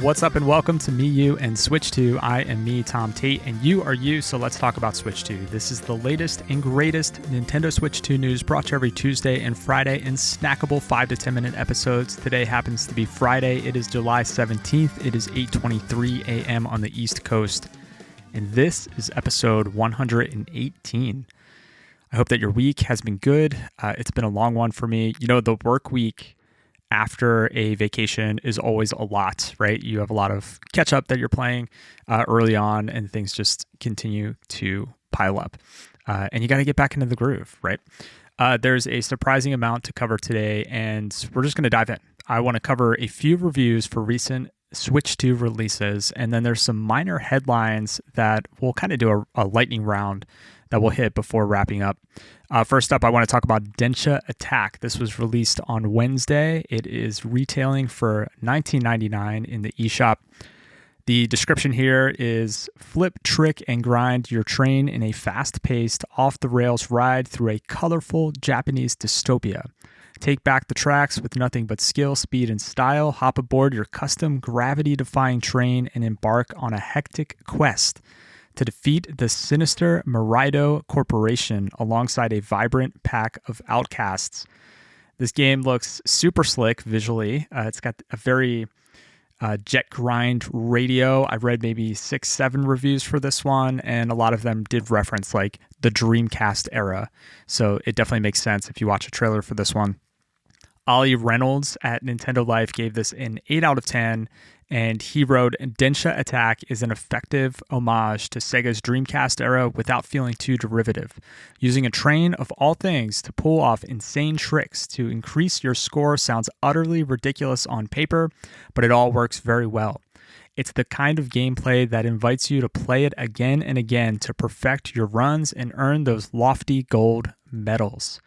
What's up and welcome to Me, You, and Switch 2. I am me, Tom Tate, and you are you, so let's talk about Switch 2. This is the latest and greatest Nintendo Switch 2 news brought to you every Tuesday and Friday in snackable 5 to 10 minute episodes. Today happens to be Friday. It is July 17th. It is 8:23 a.m. on the East Coast, and this is episode 118. I hope that your week has been good. It's been a long one for me. You know, the work week after a vacation is always a lot, right? You have a lot of catch up that you're playing early on, and things just continue to pile up. And you got to get back into the groove, right? There's a surprising amount to cover today, and we're just going to dive in. I want to cover a few reviews for recent Switch 2 releases, and then there's some minor headlines that we'll kind of do a lightning round that we'll hit before wrapping up. First up, I want to talk about Denshattack. This was released on Wednesday. It is retailing for $19.99 in the eShop. The description here is flip, trick, and grind your train in a fast-paced, off-the-rails ride through a colorful Japanese dystopia. Take back the tracks with nothing but skill, speed, and style. Hop aboard your custom gravity-defying train and embark on a hectic quest to defeat the sinister Marido Corporation alongside a vibrant pack of outcasts. This game looks super slick visually. It's got a very jet grind radio. I've read maybe 6-7 reviews for this one, and a lot of them did reference like the Dreamcast era. So it definitely makes sense if you watch a trailer for this one. Ollie Reynolds at Nintendo Life gave this an 8 out of 10, and he wrote, Denshattack is an effective homage to Sega's Dreamcast era without feeling too derivative. Using a train of all things to pull off insane tricks to increase your score sounds utterly ridiculous on paper, but it all works very well. It's the kind of gameplay that invites you to play it again and again to perfect your runs and earn those lofty gold medals.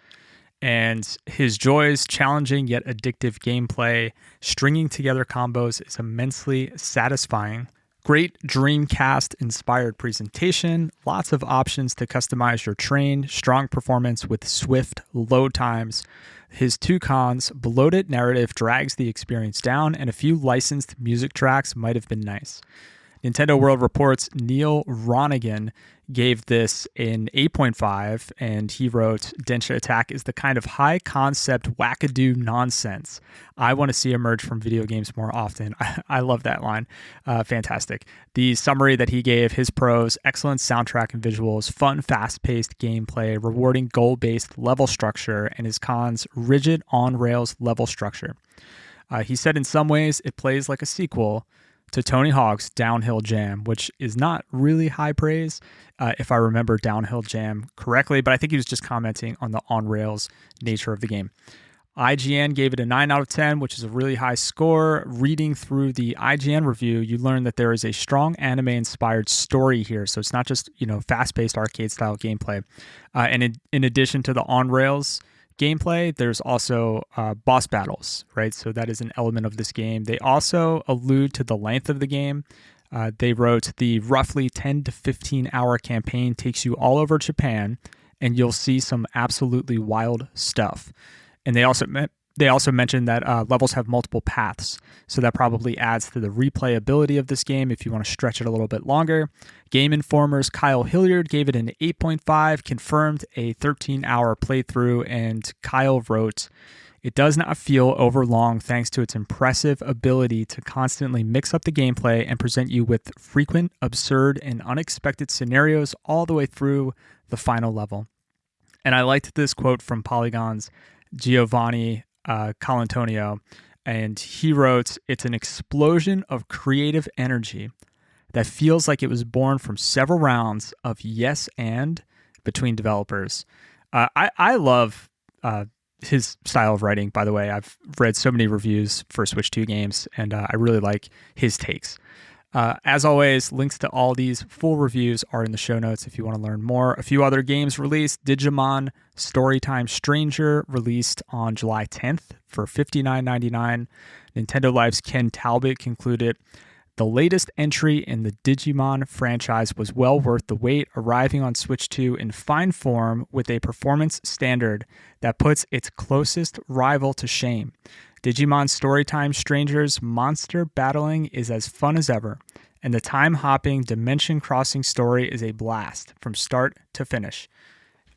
And his joys, challenging yet addictive gameplay, stringing together combos is immensely satisfying. Great Dreamcast-inspired presentation, lots of options to customize your train, strong performance with swift load times. His two cons, bloated narrative drags the experience down, and a few licensed music tracks might have been nice. Nintendo World Report's Neil Ronigan gave this an 8.5, and he wrote, Denshattack is the kind of high-concept wackadoo nonsense I want to see emerge from video games more often. I love that line. Fantastic. The summary that he gave, his pros, excellent soundtrack and visuals, fun, fast-paced gameplay, rewarding goal-based level structure, and his cons, rigid on-rails level structure. He said in some ways it plays like a sequel to Tony Hawk's Downhill Jam, which is not really high praise, if I remember Downhill Jam correctly, but I think he was just commenting on the on-rails nature of the game. IGN gave it a 9 out of 10, which is a really high score. Reading through the IGN review, you learn that there is a strong anime-inspired story here, so it's not just, fast-paced arcade-style gameplay. And in addition to the on-rails gameplay, there's also boss battles, right? So that is an element of this game. They also allude to the length of the game. They wrote, the roughly 10 to 15 hour campaign takes you all over Japan, and you'll see some absolutely wild stuff. And they also mentioned that levels have multiple paths, so that probably adds to the replayability of this game if you want to stretch it a little bit longer. Game Informer's Kyle Hilliard gave it an 8.5, confirmed a 13-hour playthrough, and Kyle wrote, it does not feel overlong thanks to its impressive ability to constantly mix up the gameplay and present you with frequent, absurd, and unexpected scenarios all the way through the final level. And I liked this quote from Polygon's Giovanni Colantonio, and he wrote, it's an explosion of creative energy that feels like it was born from several rounds of yes and between developers. I love his style of writing, by the way. I've read so many reviews for Switch 2 games, and I really like his takes. As always, links to all these full reviews are in the show notes if you want to learn more. A few other games released. Digimon Storytime Stranger released on July 10th for $59.99. Nintendo Life's Ken Talbot concluded, the latest entry in the Digimon franchise was well worth the wait, arriving on Switch 2 in fine form with a performance standard that puts its closest rival to shame. Digimon Storytime Strangers monster battling is as fun as ever, and the time-hopping, dimension-crossing story is a blast from start to finish.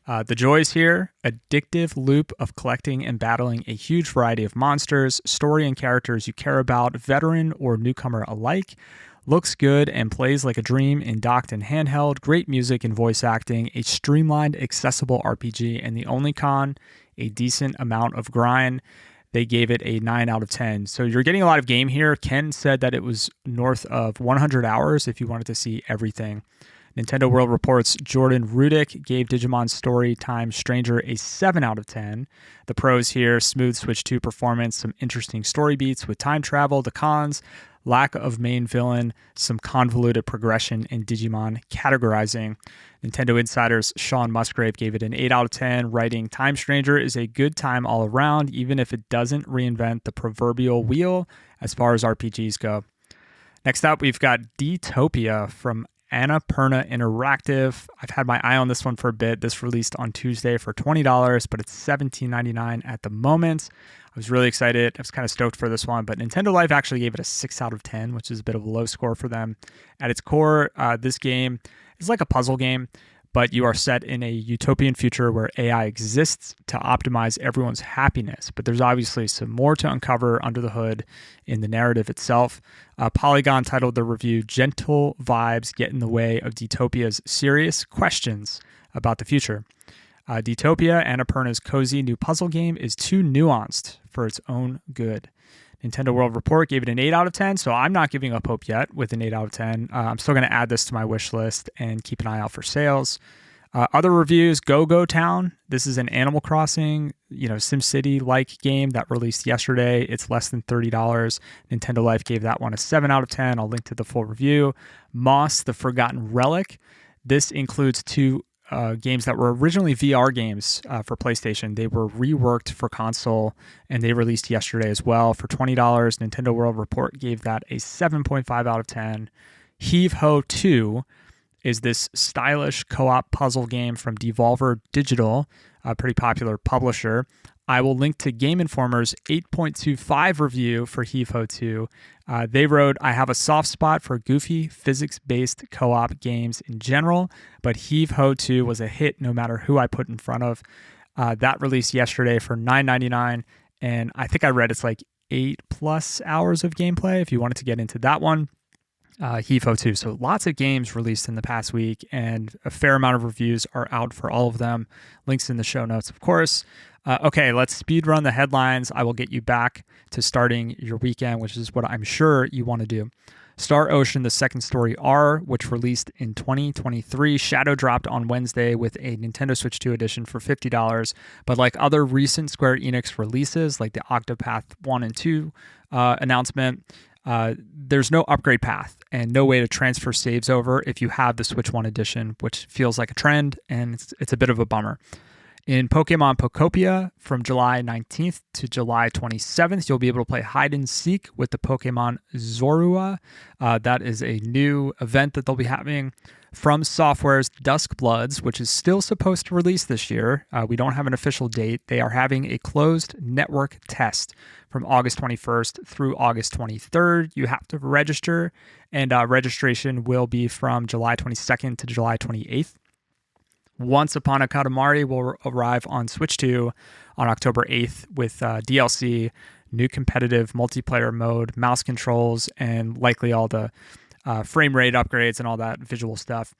The joys here: addictive loop of collecting and battling a huge variety of monsters, story and characters you care about, veteran or newcomer alike. Looks good and plays like a dream in docked and handheld. Great music and voice acting. A streamlined, accessible RPG. And the only con, a decent amount of grind. They gave it a 9 out of 10. So you're getting a lot of game here. Ken said that it was north of 100 hours if you wanted to see everything. Nintendo World Report's Jordan Rudick gave Digimon Storytime Stranger a 7 out of 10. The pros here: smooth Switch 2 performance, some interesting story beats with time travel. The cons: lack of main villain, some convoluted progression in Digimon categorizing. Nintendo Insider's Sean Musgrave gave it an 8 out of 10, writing, Time Stranger is a good time all around, even if it doesn't reinvent the proverbial wheel as far as RPGs go. Next up, we've got D-Topia from Annapurna Interactive. I've had my eye on this one for a bit. This released on Tuesday for $20, but it's $17.99 at the moment. I was really excited. I was kind of stoked for this one, but Nintendo Life actually gave it a 6 out of 10, which is a bit of a low score for them. At its core, this game is like a puzzle game, but you are set in a utopian future where AI exists to optimize everyone's happiness. But there's obviously some more to uncover under the hood in the narrative itself. Polygon titled the review, Gentle Vibes Get in the Way of D-Topia's Serious Questions About the Future. D-Topia, Annapurna's cozy new puzzle game, is too nuanced for its own good. Nintendo World Report gave it an 8 out of 10, so I'm not giving up hope yet with an 8 out of 10. I'm still going to add this to my wish list and keep an eye out for sales. Other reviews: Go Town. This is an Animal Crossing, SimCity-like game that released yesterday. It's less than $30. Nintendo Life gave that one a 7 out of 10. I'll link to the full review. Moss, the Forgotten Relic. This includes two games that were originally VR games for PlayStation. They were reworked for console, and they released yesterday as well for $20. Nintendo World Report gave that a 7.5 out of 10. Heave Ho 2 is this stylish co-op puzzle game from Devolver Digital, a pretty popular publisher. I will link to Game Informer's 8.25 review for Heave Ho 2. They wrote, I have a soft spot for goofy, physics-based co-op games in general, but Heave Ho 2 was a hit no matter who I put in front of. That released yesterday for $9.99, and I think I read it's like 8+ hours of gameplay if you wanted to get into that one. Heave Ho 2. So lots of games released in the past week, and a fair amount of reviews are out for all of them. Links in the show notes, of course. Okay, let's speed run the headlines. I will get you back to starting your weekend, which is what I'm sure you want to do. Star Ocean: The Second Story R, which released in 2023, shadow dropped on Wednesday with a Nintendo Switch 2 edition for $50. But like other recent Square Enix releases, like the Octopath 1 and 2 announcement, there's no upgrade path and no way to transfer saves over if you have the Switch 1 edition, which feels like a trend, and it's a bit of a bummer. In Pokemon Pokopia, from July 19th to July 27th, you'll be able to play hide and seek with the Pokemon Zorua. That is a new event that they'll be having. From Software's Dusk Bloods, which is still supposed to release this year. We don't have an official date. They are having a closed network test from August 21st through August 23rd. You have to register, and registration will be from July 22nd to July 28th. Once Upon a Katamari will arrive on Switch 2 on October 8th with DLC, new competitive multiplayer mode, mouse controls, and likely all the frame rate upgrades and all that visual stuff.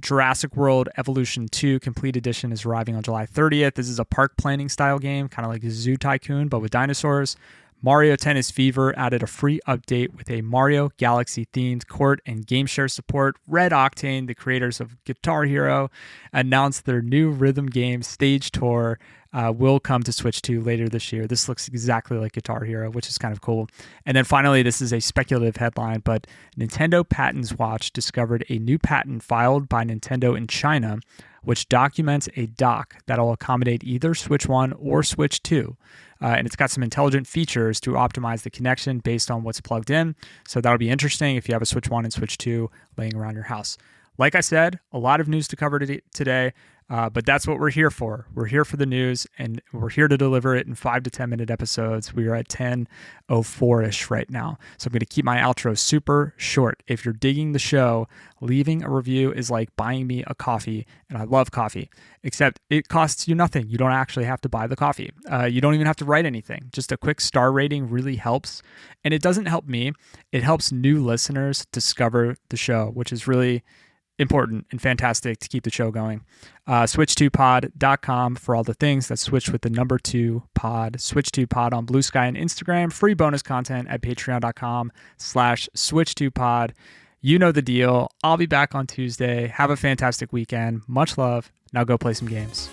Jurassic World Evolution 2 Complete Edition is arriving on July 30th. This is a park planning style game, kind of like Zoo Tycoon, but with dinosaurs. Mario Tennis Fever added a free update with a Mario Galaxy-themed court and game share support. Red Octane, the creators of Guitar Hero, announced their new rhythm game Stage Tour will come to Switch 2 later this year. This looks exactly like Guitar Hero, which is kind of cool. And then finally, this is a speculative headline, but Nintendo Patents Watch discovered a new patent filed by Nintendo in China, which documents a dock that will accommodate either Switch 1 or Switch 2. And it's got some intelligent features to optimize the connection based on what's plugged in. So that'll be interesting if you have a Switch 1 and Switch 2 laying around your house. Like I said, a lot of news to cover today. But that's what we're here for. We're here for the news, and we're here to deliver it in 5 to 10 minute episodes. We are at 10:04-ish right now. So I'm going to keep my outro super short. If you're digging the show, leaving a review is like buying me a coffee, and I love coffee, except it costs you nothing. You don't actually have to buy the coffee. You don't even have to write anything. Just a quick star rating really helps. And it doesn't help me. It helps new listeners discover the show, which is really important and fantastic to keep the show going. Switch2pod.com for all the things. That's switch with the number 2 pod. Switch2pod on Blue Sky and Instagram. Free bonus content at patreon.com/switch2pod. You know the deal. I'll be back on Tuesday. Have a fantastic weekend. Much love. Now go play some games.